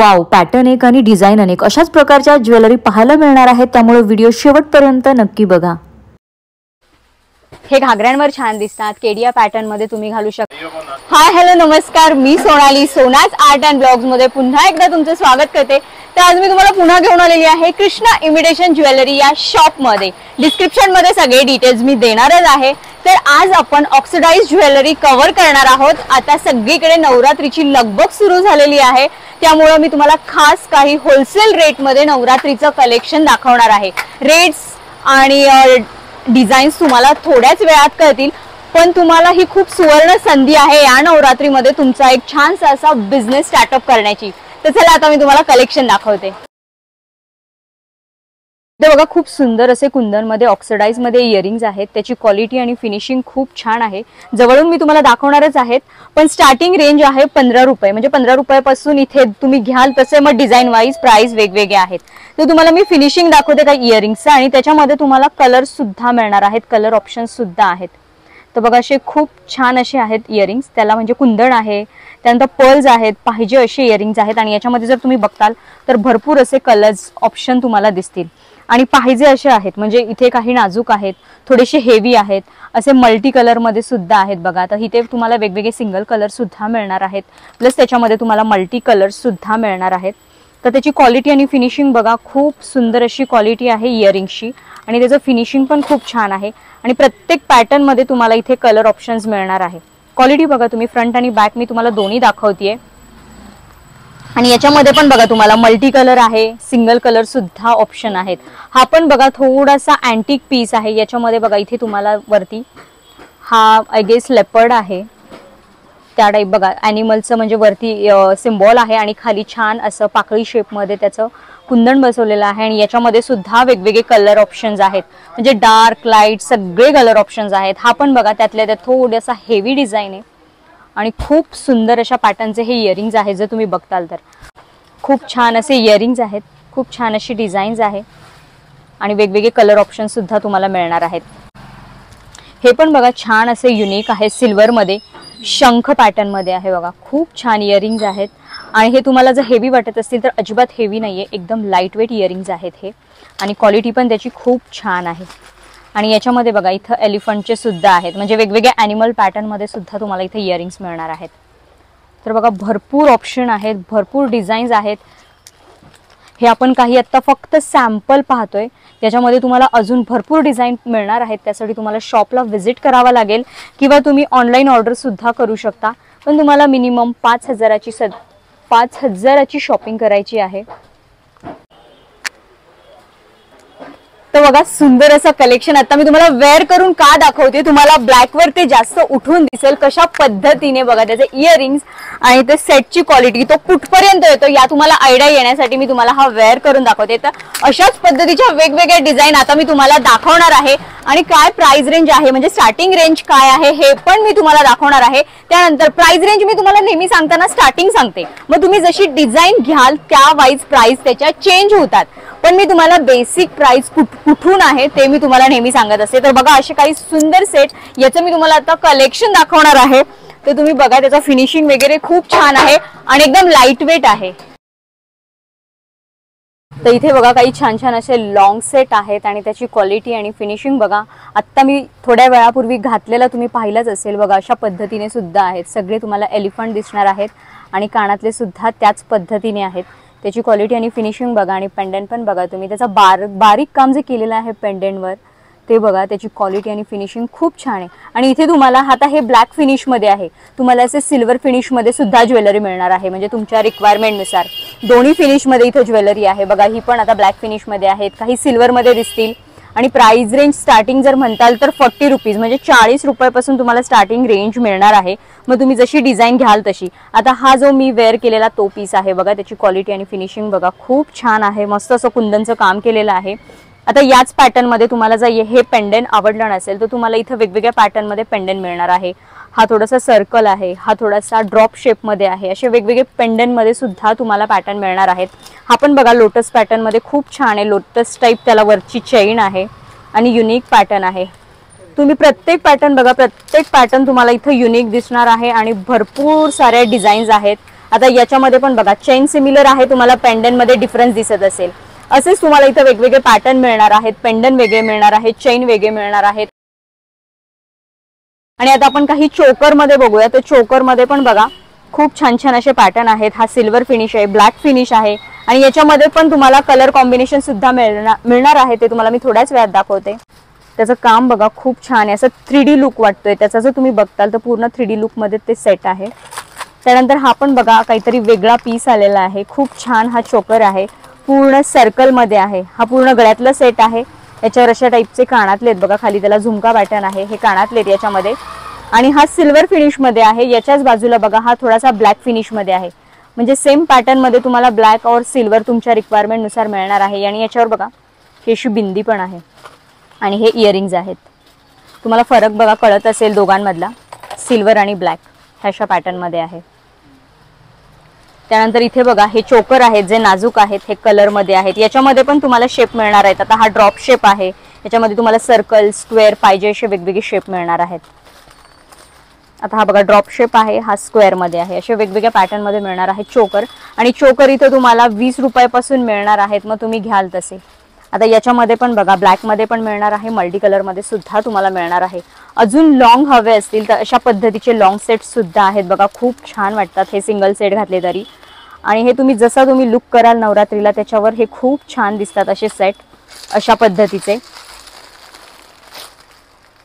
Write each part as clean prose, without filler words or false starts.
Wow, pattern एक आणि design अनेक अशाच प्रकारच्या ज्वेलरी पाहायला मिळणार आहेत, त्यामुळे व्हिडिओ शेवटपर्यंत नक्की बघा। हे घागऱ्यांवर छान दिसतात, केडिया पॅटर्न मध्ये तुम्ही घालू शकता। हाय हॅलो नमस्कार, मी सोनाली, सोनाज आर्ट अँड ब्लॉग्स मध्ये पुन्हा एकदा तुमचं स्वागत करते। तर आज मी तुम्हाला पुन्हा घेऊन आलेली आहे कृष्णा इमिटेशन ज्वेलरी या शॉप मध्ये। डिस्क्रिप्शन मध्ये सगळे डिटेल्स मी देणारच आहे। तर आज आपण ऑक्सिडाइज ज्वेलरी कव्हर करणार आहोत। आता सगळीकडे नवरात्रीची लगबग सुरू झालेली आहे, त्यामुळे मी तुम्हाला खास काही होलसेल रेट मध्ये नवरात्रीचं कलेक्शन दाखवणार आहे। रेट्स आणि डिझाईन्स तुम्हाला थोड्याच वेळात कळतील, पण तुम्हाला ही खूप सुवर्ण संधी आहे या नवरात्रीमध्ये तुमचा एक छानसा असा बिझनेस स्टार्टअप करण्याची। तर चला आता मी तुम्हाला कलेक्शन दाखवते। ते बघा, खूप सुंदर असे कुंदन मध्ये ऑक्सिडाइज मध्ये इयरिंग्स आहेत। त्याची क्वालिटी आणि फिनिशिंग खूप छान आहे। जवळून मी तुम्हाला दाखवणारच आहेत, पण स्टार्टिंग रेंज आहे 15 रुपये, म्हणजे 15 रुपयापासून इथे तुम्ही घ्याल तसे मग डिझाइन वाईज प्राइस वेगवेगळे आहेत। तर तुम्हाला मी फिनिशिंग दाखवते काही इयरिंग्सचं, आणि त्याच्यामध्ये तुम्हाला कलर सुद्धा मिळणार आहेत, कलर ऑप्शन सुद्धा आहेत। तर बघा, असे खूप छान असे आहेत इयरिंग्स, त्याला म्हणजे कुंदन आहे, त्यानंतर पर्ल्स आहेत, पाहिजे असे इयरिंग्स आहेत। आणि याच्यामध्ये जर तुम्ही बघताल तर भरपूर असे कलर्स ऑप्शन तुम्हाला दिसतील, आणि पाहिजे असे आहेत, म्हणजे इथे काही नाजूक आहेत, थोडेसे हेवी आहेत, असे मल्टी कलर मध्ये सुद्धा आहेत। बघा, तर इथे तुम्हाला वेगवेगळे सिंगल कलर सुद्धा मिळणार आहेत, प्लस त्याच्यामध्ये तुम्हाला मल्टी कलर सुद्धा मिळणार आहेत। तर त्याची क्वालिटी आणि फिनिशिंग बघा, खूप सुंदर अशी क्वालिटी आहे इयरिंग्सची, आणि त्याचं फिनिशिंग पण खूप छान आहे। आणि प्रत्येक पॅटर्न मध्ये तुम्हाला इथे कलर ऑप्शन्स मिळणार आहे। क्वालिटी बघा तुम्ही, फ्रंट आणि बॅक मी तुम्हाला दोन्ही दाखवतेय। आणि याच्यामध्ये पण बघा तुम्हाला मल्टी कलर आहे, सिंगल कलर सुद्धा ऑप्शन आहेत। हा पण बघा थोडासा अँटिक पीस आहे। याच्यामध्ये बघा इथे तुम्हाला वरती हा आय गेस लेपर्ड आहे, त्या टाइप बघा ॲनिमलचं म्हणजे वरती सिम्बॉल आहे, आणि खाली छान असं पाकळी शेप मध्ये त्याचं कुंदन बसवलेलं आहे। आणि याच्यामध्ये सुद्धा वेगवेगळे कलर ऑप्शन्स आहेत, म्हणजे डार्क लाईट सगळे कलर ऑप्शन्स आहेत। हा पण बघा त्यातल्या त्यात थोडासा हेवी डिझाईन आहे, आणि खूप सुंदर अशा पॅटर्नचे हे इयरिंग्स आहेत। जर तुम्ही बघताल तर खूप छान असे इयरिंग्स आहेत, खूप छान अशी डिझाईन्स आहे, आणि वेगवेगळे कलर ऑप्शन सुद्धा तुम्हाला मिळणार आहेत। हे पण बघा छान असे युनिक आहे, सिल्वर मध्ये शंख पॅटर्न मध्ये आहे। बघा खूप छान इयरिंग्स आहेत, आणि हे तुम्हाला जर हेवी वाटत असतील तर अजिबात हेवी नाहीये, एकदम लाईट वेट इयरिंग्स आहेत हे, आणि क्वालिटी पण त्याची खूप छान आहे। आणि याच्यामध्ये बघा इथं एलिफंटचे सुद्धा आहेत, म्हणजे वेगवेगळ्या ॲनिमल पॅटर्न मध्ये सुद्धा तुम्हाला इथे इयरिंग्स मिळणार आहेत। तर बघा भरपूर ऑप्शन आहेत, भरपूर डिझाईन्स आहेत। हे आपण काही आता फक्त सॅम्पल पाहतोय, त्याच्यामध्ये तुम्हाला अजून भरपूर डिझाईन मिळणार आहेत। त्यासाठी तुम्हाला शॉपला व्हिजिट करावा लागेल, किंवा तुम्ही ऑनलाईन ऑर्डर सुद्धा करू शकता, पण तुम्हाला मिनिमम 5,000ची शॉपिंग करायची आहे। तर बघा सुंदर असं कलेक्शन आता मी तुम्हाला वेअर करून का दाखवते, तुम्हाला ब्लॅक वर ते जास्त उठून दिसेल कशा पद्धतीने। बघा त्याचे इयरिंग्स आणि ते सेटची क्वालिटी तो कुठपर्यंत येतो या तुम्हाला आयडिया येण्यासाठी मी तुम्हाला हा वेअर करून दाखवते। तर अशाच पद्धतीच्या वेगवेगळ्या डिझाईन आता मी तुम्हाला दाखवणार आहे, आणि काय प्राइस रेंज आहे, म्हणजे स्टार्टिंग रेंज काय आहे हे पण मी तुम्हाला दाखवणार आहे। त्यानंतर प्राइस रेंज मी तुम्हाला नेहमी सांगताना स्टार्टिंग सांगते, मग तुम्ही जशी डिझाईन घ्याल त्या वाईज प्राइस त्याच्या चेंज होतात, पण मी तुम्हाला बेसिक प्राइस कुठून आहे ते मी तुम्हाला नेहमी सांगत असते। तर बघा असे काही सुंदर सेट, याचं मी तुम्हाला आता कलेक्शन दाखवणार आहे। तर तुम्ही बघा त्याचा फिनिशिंग वगैरे खूप छान आहे, आणि एकदम लाईट वेट आहे। तर इथे बघा काही छान छान असे लॉंग सेट आहेत, आणि त्याची क्वालिटी आणि फिनिशिंग बघा आत्ता मी थोड्या वेळापूर्वी घातलेला तुम्ही पाहिलंच असेल। बघा अशा पद्धतीने सुद्धा आहेत, सगळे तुम्हाला एलिफंट दिसणार आहेत, आणि कानातले सुद्धा त्याच पद्धतीने आहेत। त्याची क्वालिटी आणि फिनिशिंग बघा, आणि पेंडंट पण बघा तुम्ही, त्याचा बारीक काम जे केलेलं आहे पेंडंटवर ते बघा, त्याची क्वालिटी आणि फिनिशिंग खूप छान आहे। आणि इथे तुम्हाला आता हे ब्लॅक फिनिश मध्ये आहे, तुम्हाला असे सिल्वर फिनिश मध्ये सुद्धा ज्वेलरी मिळणार आहे, म्हणजे तुमच्या रिक्वायरमेंट नुसार दोन्ही फिनिश मध्ये इथे ज्वेलरी आहे। बघा ही पण आता ब्लॅक फिनिश मध्ये आहेत, काही सिल्वर मध्ये दिसतील। आणि प्राइस रेंज स्टार्टिंग जर म्हणताल तर 40 रुपीज, म्हणजे 40 रुपयापासून तुम्हाला स्टार्टिंग रेंज मिळणार आहे। मग तुम्ही जशी डिझाईन घ्याल तशी। आता हा जो मी वेअर केलेला तो पीस आहे बघा, त्याची क्वालिटी आणि फिनिशिंग बघा खूप छान आहे, मस्त असं कुंदनचं काम केलेलं आहे। आता याच पॅटर्न मध्ये तुम्हाला जर हे पेंडंट आवडलं नसेल तर तुम्हाला इथे वेगवेगळ्या पॅटर्न मध्ये पेंडंट मिळणार आहे। हा थोडासा सर्कल आहे, हा थोडासा ड्रॉप शेप मध्ये आहे, असे वेगवेगळे पेंडंट मध्ये सुद्धा तुम्हाला पॅटर्न मिळणार आहेत। हा पण बघा लोटस पॅटर्न मध्ये खूप छान आहे, लोटस टाइप त्याला वरची चेन आहे, आणि युनिक पॅटर्न आहे। तुम्ही प्रत्येक पॅटर्न बघा, प्रत्येक पॅटर्न तुम्हाला इथे युनिक दिसणार आहे, आणि भरपूर सारे डिझाईन्स आहेत, आता याच्यामध्ये पण बघा चेन सिमिलर आहे, तुम्हाला पेंडन मध्ये डिफरन्स दिसत असेल. असेच तुम्हाला इथे वेगवेगळे पॅटर्न मिळणार आहेत, पेंडन वेगळे मिळणार आहेत, चेन वेगळे मिळणार आहेत. आणि आता आपण काही चोकर मध्ये बघूया. तर चोकर मध्ये पण बघा खूप छान छान असे पॅटर्न आहेत. हा सिल्वर फिनिश आहे, ब्लॅक फिनिश आहे आणि याच्यामध्ये पण तुम्हाला कलर कॉम्बिनेशन सुद्धा मिळणार आहे. ते तुम्हाला मी थोड्याच वेळात दाखवते. त्याचं काम बघा खूप छान आहे, असं 3D लुक वाटतोय त्याचा. जर तुम्ही बघताल तर पूर्ण 3D लुक मध्ये ते सेट आहे. त्यानंतर हा पण बघा काहीतरी वेगळा पीस आलेला आहे. खूप छान हा चोकर आहे, पूर्ण सर्कल मध्ये आहे. हा पूर्ण गळ्यातला सेट आहे. याच्यावर अशा टाईपचे कानातले आहेत बघा, खाली त्याला झुमका पॅटर्न आहे. हे कानातले याच्यामध्ये आणि हा सिल्वर फिनिश मध्ये आहे. याच्याच बाजूला बघा हा थोडासा ब्लॅक फिनिश मध्ये आहे. म्हणजे सेम पॅटर्न मध्ये तुम्हाला ब्लॅक और सिल्वर तुमच्या रिक्वायरमेंट नुसार मिळणार आहे. आणि याच्यावर बघा ही अशी बिंदी पण आहे आणि हे इयरिंग्स आहेत. तुम्हाला फरक बघा कळत असेल दोघांमधला, सिल्वर आणि ब्लॅक ह्या पॅटर्न मध्ये आहे. त्यानंतर इथे बघा हे चोकर आहेत जे नाजूक आहेत, हे कलर मध्ये आहेत. याच्यामध्ये पण तुम्हाला शेप मिळणार आहेत. आता हा ड्रॉप शेप आहे, याच्यामध्ये तुम्हाला सर्कल, स्क्वेअर पाहिजे असे वेगवेगळे शेप मिळणार आहेत. आता हा बघा ड्रॉप शेप आहे, हा स्क्वेअर मध्ये आहे. असे वेगवेगळ्या पॅटर्न मध्ये मिळणार आहे चोकर. आणि चोकर इथे तुम्हाला 20 रुपयापासून मिळणार आहेत, मग तुम्ही घ्याल तसे. आता याच्यामध्ये पण बघा ब्लॅक मध्ये पण मिळणार आहे, मल्टी कलर मध्ये सुद्धा तुम्हाला मिळणार आहे. अजून लॉंग हवे असतील तर अशा पद्धतीचे लॉंग सेट सुद्धा आहेत बघा, खूप छान वाटतात हे सिंगल सेट घातले तरी. आणि हे तुम्ही जसा तुम्ही लुक कराल नवरात्रीला त्याच्यावर हे खूप छान दिसतात असे सेट अशा पद्धतीचे.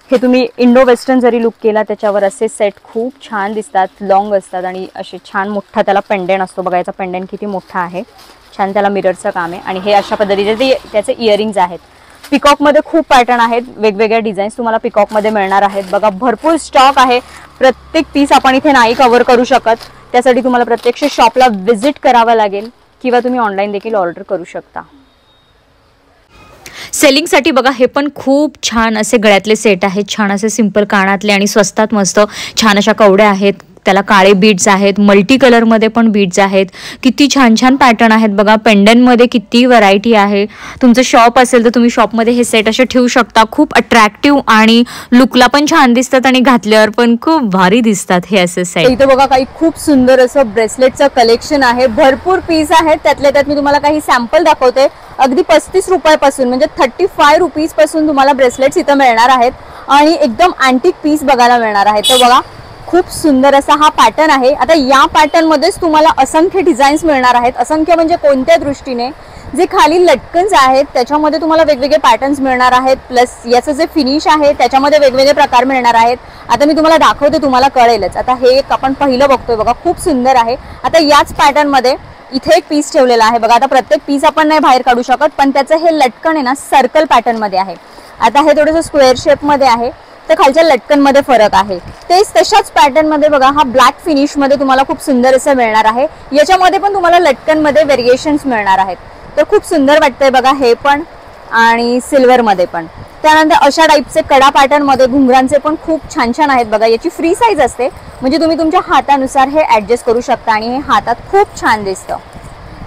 हे तुम्ही इंडो वेस्टर्न जरी लुक केला त्याच्यावर असे सेट खूप छान दिसतात, लॉंग असतात आणि असे छान मोठा त्याला पेंडेंट असतो बघा. याचा पेंडेंट किती मोठा आहे, छान त्याला मिररचं काम आहे. आणि हे अशा पद्धतीचे त्याचे इयरिंग्स आहेत. पिकॉक मध्ये खूप पॅटर्न आहेत, वेगवेगळ्या डिझाईन्स तुम्हाला पिकॉक मध्ये मिळणार आहेत बघा. भरपूर स्टॉक आहे, प्रत्येक पीस आपण इथे नाही कव्हर करू शकत. त्यासाठी तुम्हाला प्रत्यक्ष शॉपला व्हिजिट करावं लागेल किंवा तुम्ही ऑनलाईन देखील ऑर्डर करू शकता. सेलिंगसाठी बघा हे पण खूप छान असे गळ्यातले सेट आहेत, छान असे सिंपल कानातले आणि स्वस्तात मस्त छान अशा कवड्या आहेत. त्याला काळे बीड्स आहेत, मल्टी कलर मध्ये पण बीड्स आहेत. किती छान छान पॅटर्न आहेत बघा. पेंडन मध्ये किती व्हरायटी आहे. तुमचं शॉप असेल तर तुम्ही शॉपमध्ये हे सेट असे ठेवू शकता. खूप अट्रॅक्टिव्ह आणि लुकला पण छान दिसतात आणि घातल्यावर पण खूप भारी दिसतात हे असे सेट. इथे बघा काही खूप सुंदर असं ब्रेसलेटचं कलेक्शन आहे. भरपूर पीस आहेत, त्यातल्या त्यात मी तुम्हाला काही सॅम्पल दाखवते. अगदी 35 रुपयापासून म्हणजे 35 रुपीज पासून तुम्हाला ब्रेसलेट्स इथं मिळणार आहेत आणि एकदम अँटिक पीस बघायला मिळणार आहेत. तर बघा खूप सुंदर असा हा पॅटर्न आहे. आता या पॅटर्न मध्येच तुम्हाला असंख्य डिझाईन्स मिळणार आहेत. असंख्य म्हणजे कोणत्या दृष्टीने, जे खाली लटकन्स आहेत त्याच्यामध्ये तुम्हाला वेगवेगळे पॅटर्न्स मिळणार आहेत. प्लस याचं जे फिनिश आहे त्याच्यामध्ये वेगवेगळे प्रकार मिळणार आहेत. आता मी तुम्हाला दाखवते, तुम्हाला कळेलच. आता हे एक आपण पहिलं बघतोय बघा, खूप सुंदर आहे. आता याच पॅटर्न मध्ये इथे एक पीस ठेवलेला आहे बघा. आता प्रत्येक पीस आपण नाही बाहेर काढू शकत, पण त्याचं हे लटकन आहे ना सर्कल पॅटर्न मध्ये आहे. आता हे थोडंसं स्क्वेअर शेप मध्ये आहे, तर खालच्या लटकन मध्ये फरक आहे. तेच तशाच पॅटर्न मध्ये बघा हा ब्लॅक फिनिश मध्ये तुम्हाला खूप सुंदर असं मिळणार आहे. याच्यामध्ये पण तुम्हाला लटकन मध्ये व्हेरिएशन्स मिळणार आहेत. तर खूप सुंदर वाटतंय बघा हे पण, आणि सिल्वर मध्ये पण. त्यानंतर अशा टाईपचे कडा पॅटर्न मध्ये घुंगरांचे पण खूप छान छान आहेत बघा. याची फ्री साईज असते, म्हणजे तुम्ही तुमच्या हातानुसार हे ऍडजस्ट करू शकता आणि हे हातात खूप छान दिसतं.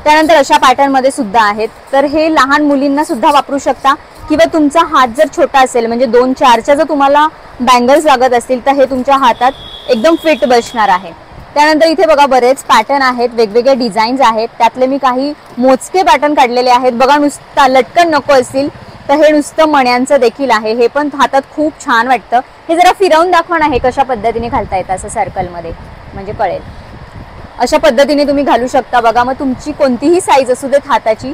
त्यानंतर अशा पॅटर्न मध्ये सुद्धा आहेत. तर हे लहान मुलींना सुद्धा वापरू शकता किंवा तुमचा हात जर छोटा असेल, म्हणजे 2-4च्या जर तुम्हाला बँगल्स लागत असतील तर हे तुमच्या हातात एकदम फिट बसणार आहे. त्यानंतर इथे बघा बरेच पॅटर्न आहेत, वेगवेगळे डिझाईन्स आहेत. त्यातले मी काही मोजके पॅटर्न काढलेले आहेत बघा. नुसता लटकन नको असतील तर हे नुसतं मण्यांचं देखील आहे. हे पण हातात खूप छान वाटतं. हे जरा फिरवून दाखवा ना, हे कशा पद्धतीने घालता येतं असं सर्कलमध्ये, म्हणजे कळेल. अशा पद्धतीने तुम्ही घालू शकता बघा. मग तुमची कोणतीही साईज असू देत हाताची,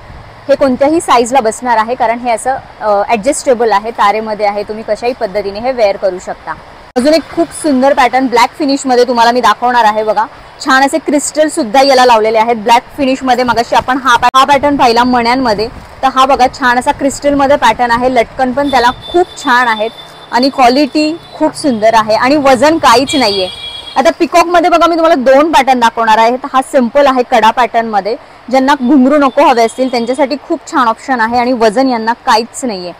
हे कोणत्याही साईजला बसणार आहे, कारण हे असं ऍडजस्टेबल आहे, तारेमध्ये आहे. तुम्ही कशाही पद्धतीने हे वेअर करू शकता. अजून एक खूप सुंदर पॅटर्न ब्लॅक फिनिश मध्ये तुम्हाला मी दाखवणार आहे बघा. छान असे क्रिस्टल सुद्धा याला लावलेले आहेत ब्लॅक फिनिश मध्ये. मगाशी आपण हा पॅटर्न पाहिला मण्यांमध्ये, तर हा बघा छान असा क्रिस्टल मध्ये पॅटर्न आहे. लटकन पण त्याला खूप छान आहेत आणि क्वालिटी खूप सुंदर आहे आणि वजन काहीच नाहीये. आता पिकॉक मध्ये बघा मी तुम्हाला 2 पॅटर्न दाखवणार आहे. हा सिंपल आहे कडा पॅटर्न मध्ये. ज्यांना घुंगरू नको हवे असतील त्यांच्यासाठी खूप छान ऑप्शन आहे आणि वजन यांना काहीच नाहीये.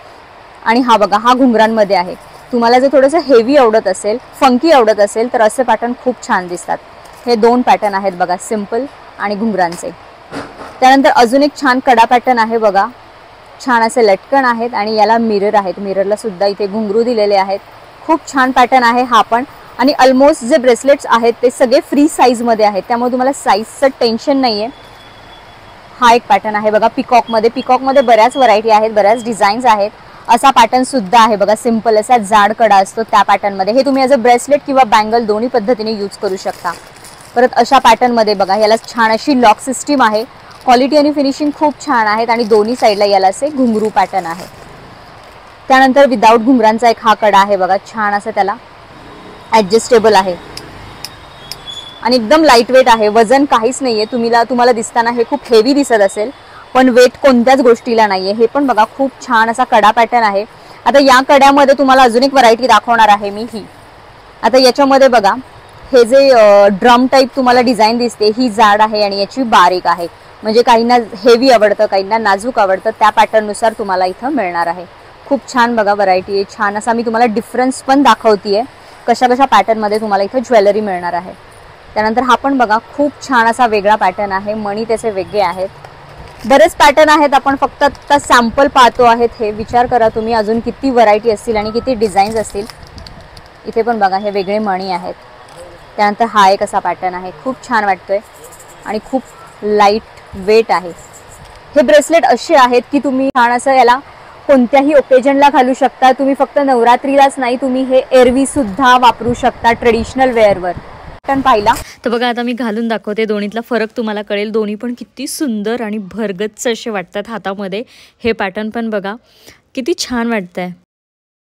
आणि हा बघा हा घुंगरांमध्ये आहे. तुम्हाला जर थोडंसं हेवी आवडत असेल, फंकी आवडत असेल तर असे पॅटर्न खूप छान दिसतात. हे 2 पॅटर्न आहेत बघा, सिंपल आणि घुंगरांचे. त्यानंतर अजून एक छान कडा पॅटर्न आहे बघा. छान असे लटकन आहेत आणि याला मिरर आहेत. मिररला सुद्धा इथे घुंगरू दिलेले आहेत. खूप छान पॅटर्न आहे हा पण. आणि ऑलमोस्ट जे ब्रेसलेट्स आहेत ते सगळे फ्री साईजमध्ये आहेत, त्यामुळे तुम्हाला साईजचं टेन्शन नाही आहे. हा एक पॅटर्न आहे बघा पिकॉकमध्ये. पिकॉकमध्ये बऱ्याच व्हरायटी आहेत, बऱ्याच डिझाईन्स आहेत. असा पॅटर्न सुद्धा आहे बघा, सिम्पल असा जाड कडा असतो त्या पॅटर्नमध्ये. हे तुम्ही ॲज अ ब्रेसलेट किंवा बँगल दोन्ही पद्धतीने यूज करू शकता. परत अशा पॅटर्नमध्ये बघा, याला छान अशी लॉक सिस्टीम आहे. क्वालिटी आणि फिनिशिंग खूप छान आहेत आणि दोन्ही साईडला याला असे घुंगरू पॅटर्न आहे. त्यानंतर विदाऊट घुंगरांचा एक हा कडा आहे बघा, छान असं त्याला ॲडजस्टेबल आहे आणि एकदम लाईट वेट आहे. वजन काहीच नाही आहे. तुम्हाला दिसताना हे खूप हेवी दिसत असेल, पण वेट कोणत्याच गोष्टीला नाही आहे. हे पण बघा खूप छान असा कडा पॅटर्न आहे. आता या कड्यामध्ये तुम्हाला अजून एक व्हरायटी दाखवणार आहे मी ही. आता याच्यामध्ये बघा, हे जे ड्रम टाईप तुम्हाला डिझाईन दिसते ही जाड आहे आणि याची बारीक आहे. म्हणजे काहींना हेवी आवडतं, काहींना नाजूक आवडतं, त्या पॅटर्ननुसार तुम्हाला इथं मिळणार आहे. खूप छान बघा व्हरायटी आहे. छान असा मी तुम्हाला डिफरन्स पण दाखवते आहे, कशा कशा पॅटर्नमध्ये तुम्हाला इथं ज्वेलरी मिळणार आहे. त्यानंतर हा पण बघा खूप छान असा वेगळा पॅटर्न आहे. मणी त्याचे वेगळे आहेत. बरेच पॅटर्न आहेत, आपण फक्त आता सॅम्पल पाहतो आहेत. हे विचार करा तुम्ही अजून किती व्हरायटी असतील आणि किती डिझाईन्स असतील. इथे पण बघा हे वेगळे मणी आहेत. त्यानंतर हा एक असा पॅटर्न आहे, खूप छान वाटतोय आणि खूप लाईट वेट आहे. हे ब्रेसलेट असे आहेत की तुम्ही छान असं याला कोणत्याही ओकेजनला घालू शकता. तुम्ही फक्त नवरात्रीलाच नाही, तुम्ही हे एरवी सुद्धा वापरू शकता ट्रेडिशनल वेअरवर. पॅटर्न पाहिला तर बघा, आता मी घालून दाखवते. दोन्हीतला फरक तुम्हाला कळेल. दोन्ही पण किती सुंदर आणि भरगच्च असे वाटतात हातामध्ये. हे पॅटर्न पण बघा किती छान वाटतंय.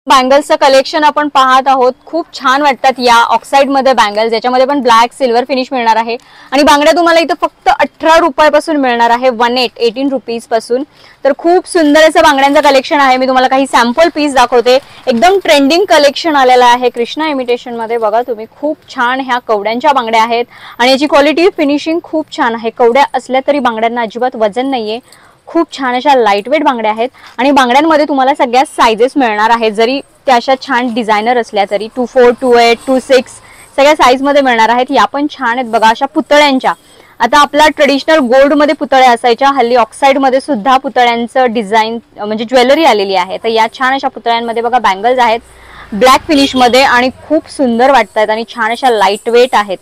बँगल्सचं कलेक्शन आपण पाहत आहोत. खूप छान वाटतात या ऑक्साईडमध्ये बँगल्स. याच्यामध्ये पण ब्लॅक सिल्वर फिनिश मिळणार आहे आणि बांगड्या तुम्हाला इथं फक्त 18 रुपयापासून मिळणार आहे. 18 रुपीज पासून. तर खूप सुंदर असं बांगड्यांचं कलेक्शन आहे. मी तुम्हाला काही सॅम्पल पीस दाखवते. एकदम ट्रेंडिंग कलेक्शन आलेलं आहे कृष्णा इमिटेशन मध्ये. बघा तुम्ही, खूप छान ह्या कवड्यांच्या बांगड्या आहेत आणि याची क्वालिटी फिनिशिंग खूप छान आहे. कवड्या असल्या तरी बांगड्यांना अजिबात वजन नाहीये. खूप छान अशा लाईट वेट बांगड्या आहेत आणि बांगड्यांमध्ये तुम्हाला सगळ्या साईजेस मिळणार आहेत. जरी त्या अशा छान डिझायनर असल्या तरी 24, 28, 26 सगळ्या साईजमध्ये मिळणार आहेत. या पण छान आहेत बघा, अशा पुतळ्यांच्या. आता आपला ट्रेडिशनल गोल्डमध्ये पुतळे असायच्या, हल्ली ऑक्साईडमध्ये सुद्धा पुतळ्यांचं डिझाईन म्हणजे ज्वेलरी आलेली आहे. तर या छान अशा पुतळ्यांमध्ये बघा बँगल्स आहेत ब्लॅक फिनिशमध्ये आणि खूप सुंदर वाटतात आणि छान अशा लाईट वेट आहेत.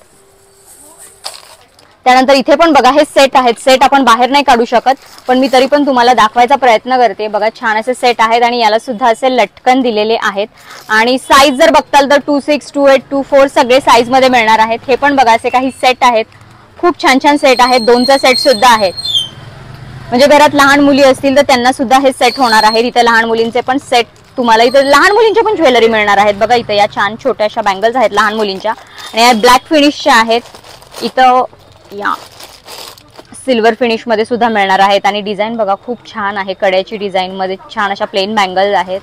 त्यानंतर इथे पण बघा हे सेट आहेत. सेट आपण बाहेर नाही काढू शकत, पण मी तरी पण तुम्हाला दाखवायचा प्रयत्न करते. बघा छान असे सेट आहेत आणि याला सुद्धा असे लटकन दिलेले आहेत आणि साईज जर बघताल तर 26, 28, 24 सगळे साईज मध्ये मिळणार आहेत. हे पण बघा असे काही सेट आहेत. खूप छान छान सेट आहेत. 2चा सेट सुद्धा आहेत. म्हणजे घरात लहान मुली असतील तर त्यांना सुद्धा हे सेट होणार आहे. इथे लहान मुलींचे पण सेट तुम्हाला इथे लहान मुलींच्या पण ज्वेलरी मिळणार आहेत. बघा इथे या छान छोट्या अशा बँगल्स आहेत लहान मुलींच्या आणि या ब्लॅक फिनिशच्या आहेत. इथं या सिल्वर फिनिश मध्ये सुद्धा मिळणार आहेत आणि डिझाईन बघा खूप छान आहे. कड्याची डिझाईन मध्ये छान अशा प्लेन बँगल्स आहेत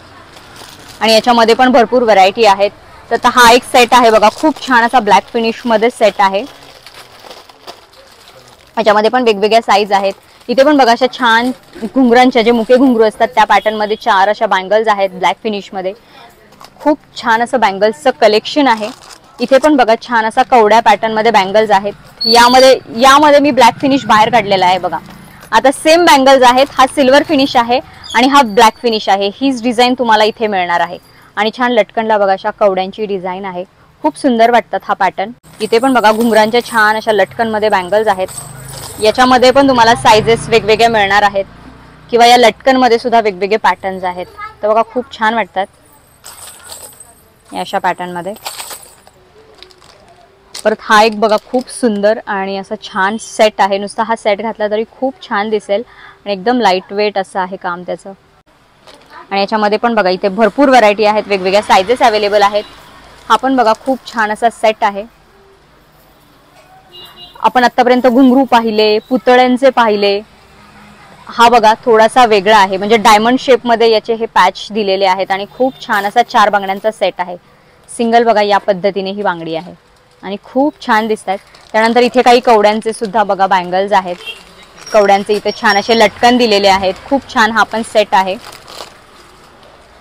आणि याच्यामध्ये पण भरपूर व्हरायटी आहेत. तर हा एक सेट आहे बघा, खूप छान असा ब्लॅक फिनिश मध्ये सेट आहे. याच्यामध्ये पण वेगवेगळ्या साईज आहेत. इथे पण बघा अशा छान घुंगरांच्या जे मुके घुंगरू असतात त्या पॅटर्न मध्ये 4 अशा बँगल्स आहेत ब्लॅक फिनिश मध्ये. खूप छान असं बँगल्सचं कलेक्शन आहे. इथे पण बघा छान असा कवड्या पॅटर्न मध्ये बँगल्स आहेत. यामध्ये मी ब्लॅक फिनिश बाहेर काढलेला आहे बघा. आता सेम बँगल्स आहेत. हा सिल्वर फिनिश आहे आणि हा ब्लॅक फिनिश आहे. हीच डिझाईन तुम्हाला इथे मिळणार आहे आणि छान लटकनला बघा अशा कवड्यांची डिझाईन आहे. खूप सुंदर वाटतात हा पॅटर्न. इथे पण बघा घुंगरांच्या छान अशा लटकन मध्ये बँगल्स आहेत. याच्यामध्ये पण तुम्हाला साईजेस वेगवेगळे मिळणार आहेत किंवा या लटकन मध्ये सुद्धा वेगवेगळे पॅटर्न्स आहेत. तर बघा खूप छान वाटतात या अशा पॅटर्न मध्ये. परत हा एक बघा खूप सुंदर आणि असा छान सेट आहे. नुसता हा सेट घातला तरी खूप छान दिसेल आणि एकदम लाईट वेट असं आहे काम त्याचं. आणि याच्यामध्ये पण बघा इथे भरपूर व्हरायटी आहेत, वेगवेगळ्या साईजेस अवेलेबल आहेत. हा पण बघा खूप छान असा सेट आहे. आपण आतापर्यंत घुंगरू पाहिले, पुतळ्यांचे पाहिले. हा बघा थोडासा वेगळा आहे, म्हणजे डायमंड शेप मध्ये याचे हे पॅच दिलेले आहेत आणि खूप छान असा 4 बांगड्यांचा सेट आहे. सिंगल बघा या पद्धतीने ही बांगडी आहे आणि खूप छान दिसतात. त्यानंतर इथे काही कवड्यांचे सुद्धा बघा बँगल्स आहेत. कवड्यांचे इथे छान असे लटकन दिलेले आहेत. खूप छान हा पण सेट आहे.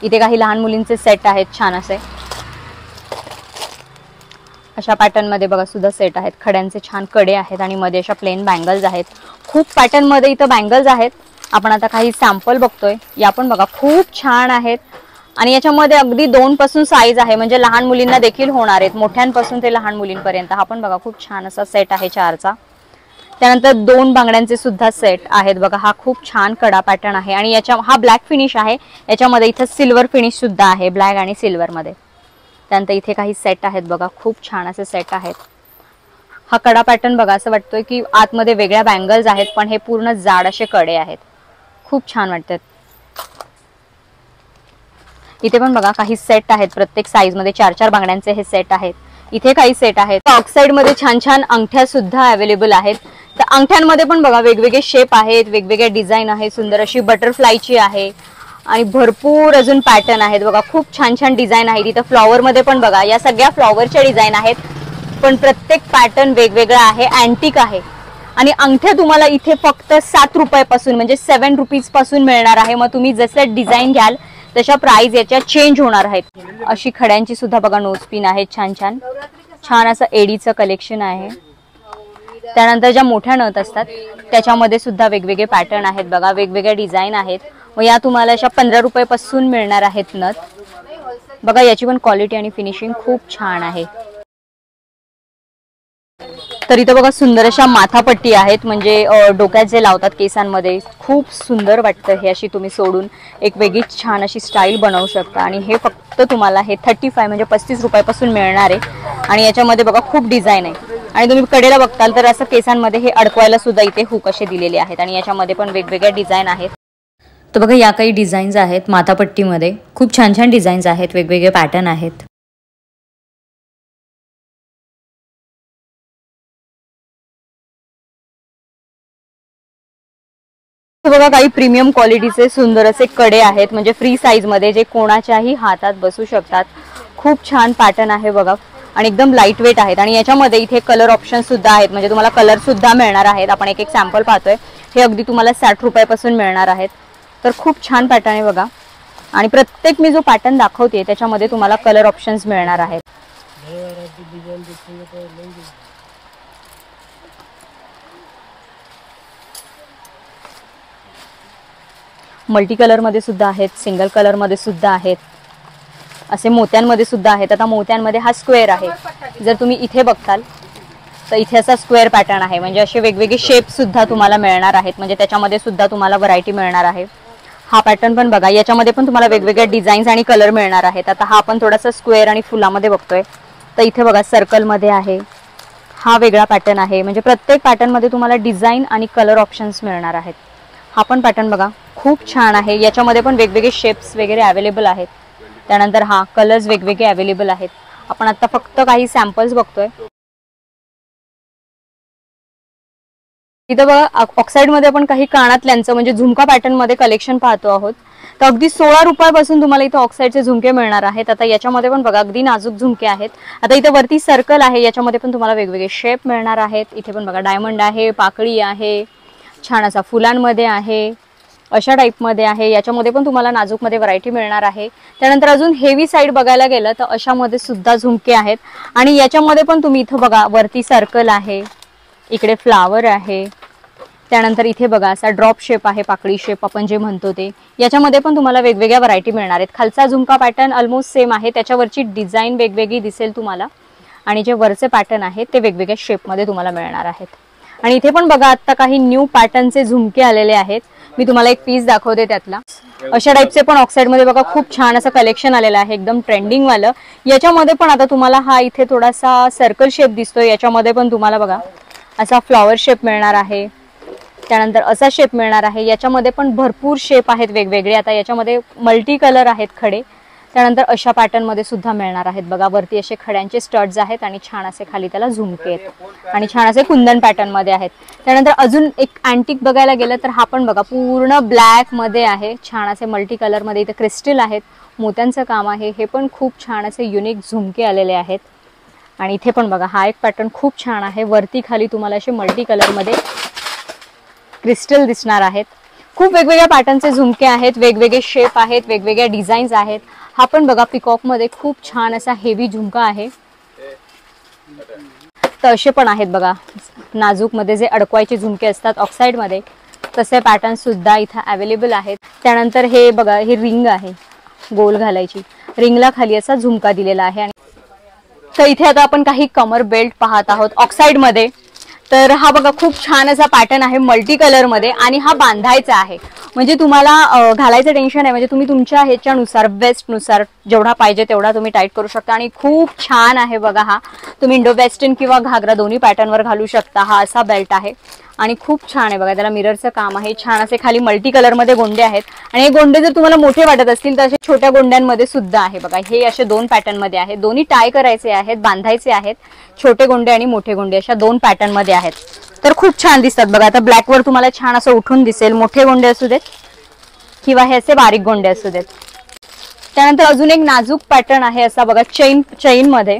इथे काही लहान मुलींचे सेट आहेत छान असे. अशा पॅटर्न मध्ये बघा सुद्धा सेट आहेत. खड्यांचे छान कडे आहेत आणि मध्ये अशा प्लेन बँगल्स आहेत. खूप पॅटर्न मध्ये इथं बँगल्स आहेत. आपण आता काही सॅम्पल बघतोय. या पण बघा खूप छान आहेत आणि याच्यामध्ये अगदी 2 पासून साईज आहे, म्हणजे लहान मुलींना देखील होणार आहेत, मोठ्यांपासून ते लहान मुलींपर्यंत. हा पण बघा खूप छान असा सेट आहे 4चा. त्यानंतर 2 बांगड्यांचे सुद्धा सेट आहेत बघा. हा खूप छान कडा पॅटर्न आहे आणि हा ब्लॅक फिनिश आहे. याच्यामध्ये इथं सिल्वर फिनिश सुद्धा आहे, ब्लॅक आणि सिल्वर मध्ये. त्यानंतर इथे काही सेट आहेत बघा, खूप छान असे सेट आहेत. हा कडा पॅटर्न बघा, असं वाटतोय की आतमध्ये वेगळ्या बँगल्स आहेत, पण हे पूर्ण जाड असे कडे आहेत, खूप छान वाटतात. इथे पण बघा काही सेट आहेत, प्रत्येक साईज मध्ये 4-4 बांगड्यांचे हे सेट आहेत. इथे काही सेट आहेत. ऑक्साइड मध्ये छान छान अंगठ्या सुद्धा अवेलेबल आहेत. तर अंगठ्यांमध्ये पण बघा वेगवेगळे शेप आहेत, वेगवेगळे डिझाईन आहे. सुंदर अशी बटरफ्लायची आहे आणि भरपूर अजून पॅटर्न आहेत बघा. खूप छान छान डिझाईन आहेत. इथं फ्लॉवर मध्ये पण बघा, या सगळ्या फ्लॉवरच्या डिझाईन आहेत, पण प्रत्येक पॅटर्न वेगवेगळा आहे, अँटिक आहे. आणि अंगठ्या तुम्हाला इथे फक्त 7 रुपयापासून म्हणजे 7 रुपीज पासून मिळणार आहे. मग तुम्ही जसे डिझाईन घ्याल तशा प्राइस याच्या चेंज होणार आहेत. अशी खड्यांची सुद्धा बघा नोजपिन आहेत, छान छान छान असं एडीचं कलेक्शन आहे. त्यानंतर ज्या मोठ्या नथ असतात त्याच्यामध्ये सुद्धा वेगवेगळे पॅटर्न आहेत बघा, वेगवेगळे डिझाईन आहेत. मग या तुम्हाला अशा 15 रुपयापासून मिळणार आहेत नथ बघा. याची पण क्वालिटी आणि फिनिशिंग खूप छान आहे. तर इथं बघा सुंदर अशा माथापट्टी आहेत, म्हणजे डोक्यात जे लावतात केसांमध्ये, खूप सुंदर वाटतं हे. अशी तुम्ही सोडून एक वेगळीच छान अशी स्टाईल बनवू शकता. आणि हे फक्त तुम्हाला हे 35 म्हणजे 35 रुपयापासून मिळणार आहे. आणि याच्यामध्ये बघा खूप डिझाईन आहे. आणि तुम्ही कडेला बघताल तर असं केसांमध्ये हे अडकवायला सुद्धा इथे हुक असे दिलेले आहेत. आणि याच्यामध्ये पण वेगवेगळ्या डिझाईन आहेत. तर बघा या काही डिझाईन्स आहेत माथापट्टीमध्ये, खूप छान छान डिझाईन्स आहेत, वेगवेगळे पॅटर्न आहेत. बघा काही प्रीमियम क्वालिटीचे सुंदर असे कडे आहेत, म्हणजे फ्री साईज मध्ये, जे कोणाच्याही हातात बसू शकतात. खूप छान पॅटर्न आहे बघा आणि एकदम लाईट वेट आहेत. आणि याच्यामध्ये इथे कलर ऑप्शन सुद्धा आहेत, म्हणजे तुम्हाला कलर सुद्धा मिळणार आहेत. आपण एक एक सॅम्पल पाहतोय. हे अगदी तुम्हाला 60 रुपयापासून मिळणार आहेत. तर खूप छान पॅटर्न आहे बघा. आणि प्रत्येक मी जो पॅटर्न दाखवते त्याच्यामध्ये तुम्हाला कलर ऑप्शन्स मिळणार आहेत. मल्टी कलर मध्ये सुद्धा आहेत, सिंगल कलर मध्ये सुद्धा आहेत, असे मोत्यांमध्ये सुद्धा आहेत. आता मोत्यांमध्ये हा स्क्वेअर आहे. जर तुम्ही इथे बघताल तर इथे असा स्क्वेअर पॅटर्न आहे, म्हणजे असे वेगवेगळे शेप सुद्धा तुम्हाला मिळणार आहेत, म्हणजे त्याच्यामध्ये सुद्धा तुम्हाला व्हरायटी मिळणार आहे. हा पॅटर्न पण बघा, याच्यामध्ये पण तुम्हाला वेगवेगळे डिझाईन्स आणि कलर मिळणार आहेत. आता हा आपण थोडासा स्क्वेअर आणि फुलामध्ये बघतोय, तर इथे बघा सर्कल मध्ये आहे. हा वेगळा पॅटर्न आहे, म्हणजे प्रत्येक पॅटर्न मध्ये तुम्हाला डिझाईन आणि कलर ऑप्शन्स मिळणार आहेत. हा पण पॅटर्न बघा खूप छान आहे. याच्यामध्ये पण वेगवेगळे शेप्स वगैरे अवेलेबल आहेत. त्यानंतर हा कलर्स वेगवेगळे अवेलेबल आहेत. आपण आता फक्त काही सॅम्पल्स बघतोय. इथं बघा ऑक्साइड मध्ये आपण काही कानातल्यांचं म्हणजे झुमका पॅटर्न मध्ये कलेक्शन पाहतो आहोत. तर अगदी 16 रुपयापासून तुम्हाला इथं ऑक्साइडचे झुमके मिळणार आहेत. आता याच्यामध्ये पण बघा अगदी नाजूक झुमके आहेत. आता इथं वरती सर्कल आहे, याच्यामध्ये पण तुम्हाला वेगवेगळे शेप मिळणार आहेत. इथे पण बघा डायमंड आहे, पाकळी आहे, छान असा फुलांमध्ये आहे, अशा टाईपमध्ये आहे. याच्यामध्ये पण तुम्हाला नाजूकमध्ये व्हरायटी मिळणार आहे. त्यानंतर अजून हेवी साईड बघायला गेलं तर अशामध्ये सुद्धा झुमके आहेत. आणि याच्यामध्ये पण तुम्ही इथं बघा वरती सर्कल आहे, इकडे फ्लावर आहे, त्यानंतर इथे बघा असा ड्रॉप शेप आहे, पाकळी शेप आपण जे म्हणतो ते. याच्यामध्ये पण तुम्हाला वेगवेगळ्या व्हरायटी मिळणार आहेत. खालचा झुमका पॅटर्न ऑलमोस्ट सेम आहे, त्याच्यावरची डिझाईन वेगवेगळी दिसेल तुम्हाला. आणि जे वरचे पॅटर्न आहेत ते वेगवेगळ्या शेपमध्ये तुम्हाला मिळणार आहेत. आणि इथे पण बघा आता काही न्यू पॅटर्नचे झुमके आलेले आहेत. मी तुम्हाला एक पीस दाखवते त्यातला. अशा टाईपचे पण ऑक्साइड मध्ये बघा खूप छान असं कलेक्शन आलेलं आहे, एकदम ट्रेंडिंग वालं. याच्यामध्ये पण आता तुम्हाला हा इथे थोडासा सर्कल शेप दिसतोय, याच्यामध्ये पण तुम्हाला बघा असा फ्लॉवर शेप मिळणार आहे, त्यानंतर असा शेप मिळणार आहे. याच्यामध्ये पण भरपूर शेप आहेत वेगवेगळे. आता याच्यामध्ये मल्टी कलर आहेत खडे. त्यानंतर अशा पॅटर्न मध्ये सुद्धा मिळणार आहेत बघा. वरती असे खड्यांचे स्टड्स आहेत आणि छान असे खाली त्याला झुमके आहेत आणि छान असे कुंदन पॅटर्न मध्ये आहेत. त्यानंतर अजून एक अँटिक बघायला गेलं तर हा पण बघा पूर्ण ब्लॅक मध्ये आहे, छान असे मल्टी कलर मध्ये. इथे क्रिस्टल आहेत, मोत्यांचं काम आहे. हे पण खूप छान असे युनिक झुमके आलेले आहेत. आणि इथे पण बघा हा एक पॅटर्न खूप छान आहे. वरती खाली तुम्हाला असे मल्टी कलर मध्ये क्रिस्टल दिसणार आहेत. खूप वेगवेगळ्या पॅटर्नचे झुमके आहेत, वेगवेगळे शेप आहेत, वेगवेगळ्या डिझाईन्स आहेत. हा पण बघा पिकॉक मध्ये खूप छान असा हेवी झुमका आहे. तर असे पण आहेत बघा नाजूक मध्ये जे अडकवायचे झुमके असतात ऑक्साइड मध्ये, तसे पॅटर्न सुद्धा इथे अवेलेबल आहेत. त्यानंतर हे बघा हे रिंग आहे, गोल घालायची. रिंगला खाली असा झुमका दिलेला आहे. आणि तर इथे आता आपण काही कमर बेल्ट पाहत आहोत ऑक्साइड मध्ये. तर हा बघा खूप छान असा पॅटर्न आहे मल्टी कलर मध्ये आणि हा बांधायचा आहे. म्हणजे तुम्हाला घालायचं टेन्शन आहे. म्हणजे तुम्ही तुमच्या ह्याच्यानुसार वेस्ट नुसार जेवढा पाहिजे तेवढा तुम्ही टाईट करू शकता. आणि खूप छान आहे बघा. हा तुम्ही इंडो वेस्टर्न किंवा घागरा दोन्ही पॅटर्नवर घालू शकता. हा असा बेल्ट आहे आणि खूप छान आहे बघा. त्याला मिररचं काम आहे. छान असे खाली मल्टी कलर मध्ये गोंडे आहेत. आणि हे गोंडे जर तुम्हाला मोठे वाटत असतील तर असे छोट्या गोंड्यांमध्ये सुद्धा आहे बघा. हे असे 2 पॅटर्न मध्ये आहेत. दोन्ही टाय करायचे आहेत, बांधायचे आहेत. छोटे गोंडे आणि मोठे गोंडे अशा 2 पॅटर्न मध्ये आहेत. तर खूप छान दिसतात बघा. आता ब्लॅक वर तुम्हाला छान असं उठून दिसेल. मोठे गोंडे असू देत किंवा हे असे बारीक गोंडे असू देत. त्यानंतर अजून एक नाजूक पॅटर्न आहे असा बघा चेन मध्ये.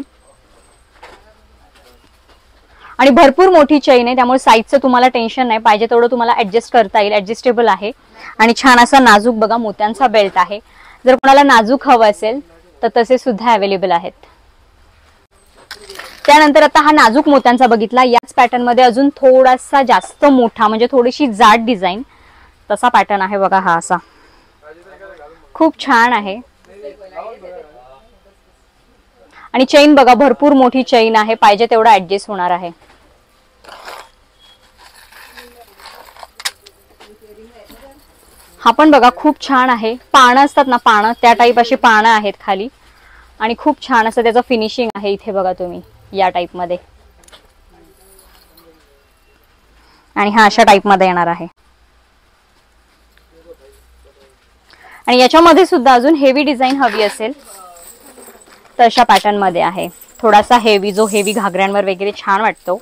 आणि भरपूर मोठी चेन आहे त्यामुळे साईजचं तुम्हाला टेन्शन नाही. पाहिजे तेवढं तुम्हाला ऍडजस्ट करता येईल. ऍडजस्टेबल आहे. आणि छान असा नाजूक बघा मोत्यांचा बेल्ट आहे. जर कोणाला नाजूक हवं असेल तर तसे सुद्धा अवेलेबल आहेत. त्यानंतर आता हा नाजूक मोत्यांचा बघितला. याच पॅटर्न मध्ये अजून थोडासा जास्त मोठा म्हणजे थोडीशी जाड डिझाईन तसा पॅटर्न आहे बघा. हा असा खूप छान आहे. आणि चेन बघा भरपूर मोठी चेन आहे. पाहिजे तेवढा ऍडजस्ट होणार आहे. हा पण बघा खूप छान आहे. पानं असतात ना पानं त्या टाईप अशी पानं आहेत खाली. आणि खूप छान असं त्याचं फिनिशिंग आहे. इथे बघा तुम्ही या टाईप मध्ये. आणि हा अशा टाईप मध्ये येणार आहे. आणि याच्यामध्ये सुद्धा अजून हेवी डिझाईन हवी असेल तर अशा पॅटर्न मध्ये आहे. थोडासा हेवी जो हेवी घागऱ्यांवर वगैरे छान वाटतो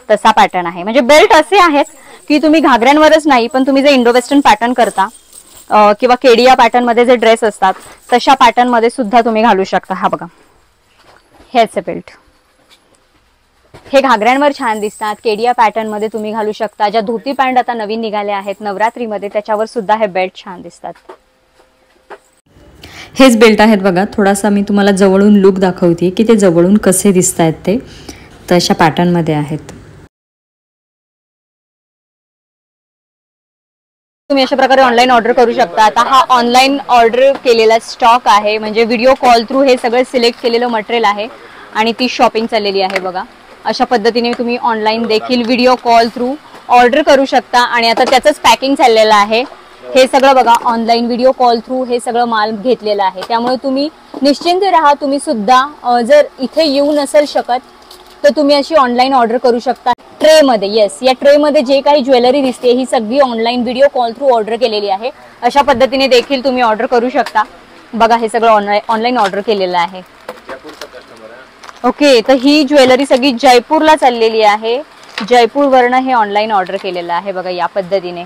तसा पॅटर्न आहे. म्हणजे बेल्ट असे आहेत की तुम्ही घागऱ्यांवरच नाही पण तुम्ही जे इंडो वेस्टर्न पॅटर्न करता किंवा केडिया पॅटर्न मध्ये जे ड्रेस असतात तशा पॅटर्न मध्ये सुद्धा तुम्ही घालू शकता. हा बघा हेच बेल्ट. हे घागऱ्यांवर छान दिसतात. केडिया पॅटर्न मध्ये तुम्ही घालू शकता. ज्या धोती पॅन्ट आता नवीन निघाल्या आहेत नवरात्रीमध्ये त्याच्यावर सुद्धा हे बेल्ट छान दिसतात. हेच बेल्ट आहेत बघा. थोडासा मी तुम्हाला जवळून लुक दाखवते की ते जवळून कसे दिसत आहेत ते. तशा पॅटर्न मध्ये आहेत. तुम्ही अशा प्रकारे ऑनलाईन ऑर्डर करू शकता. आता हा ऑनलाईन ऑर्डर केलेला स्टॉक आहे. म्हणजे व्हिडिओ कॉल थ्रू हे सगळं सिलेक्ट केलेलं मटेरियल आहे आणि ती शॉपिंग चाललेली आहे बघा. अशा पद्धतीने तुम्ही ऑनलाईन देखील व्हिडिओ कॉल थ्रू ऑर्डर करू शकता. आणि आता त्याचंच पॅकिंग चाललेलं आहे. हे सगळं बघा ऑनलाईन व्हिडिओ कॉल थ्रू हे सगळं माल घेतलेलं आहे. त्यामुळे तुम्ही निश्चिंत राहा. तुम्ही सुद्धा जर इथे येऊ नसेल शकत तर तुम्ही अशी ऑनलाईन ऑर्डर करू शकता. ट्रे मध्ये येस या ट्रे मध्ये जे काही ज्वेलरी दिसते ही सगळी online video call through order केलेली आहे. अशा पद्धतीने देखील तुम्ही ऑर्डर करू शकता. बघा हे सगळं ऑनलाईन ऑर्डर केलेलं आहे. ओके तर ही ज्वेलरी सगळी जयपूरला चाललेली आहे. जयपूरवरनं हे ऑनलाईन ऑर्डर केलेलं आहे बघा या पद्धतीने.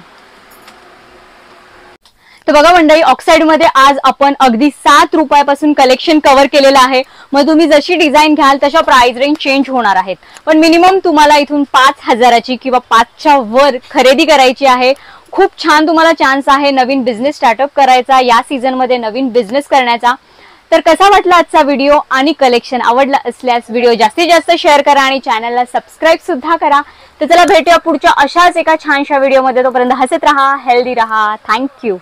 तर बघा मंडळी ऑक्साइड मध्ये आज आपण अगदी 7 रुपयापासून कलेक्शन कव्हर केलेलं आहे. मग तुम्ही जशी डिझाईन घ्याल तशा प्राइस रेंज चेंज होणार आहेत. पण मिनिमम तुम्हाला इथून 5,000ची किंवा 5च्या वर खरेदी करायची आहे. खूप छान तुम्हाला चान्स आहे नवीन बिझनेस स्टार्टअप करायचा. या सीझन मध्ये नवीन बिझनेस करण्याचा. तर कसा वाटला आजचा व्हिडिओ आणि कलेक्शन आवडला असल्यास व्हिडिओ जास्तीत जास्त शेअर करा आणि चॅनलला सबस्क्राईब सुद्धा करा. तर चला भेटूया पुढच्या अशाच एका छानशा व्हिडिओमध्ये. तोपर्यंत हसत राहा, हेल्दी राहा. थँक्यू.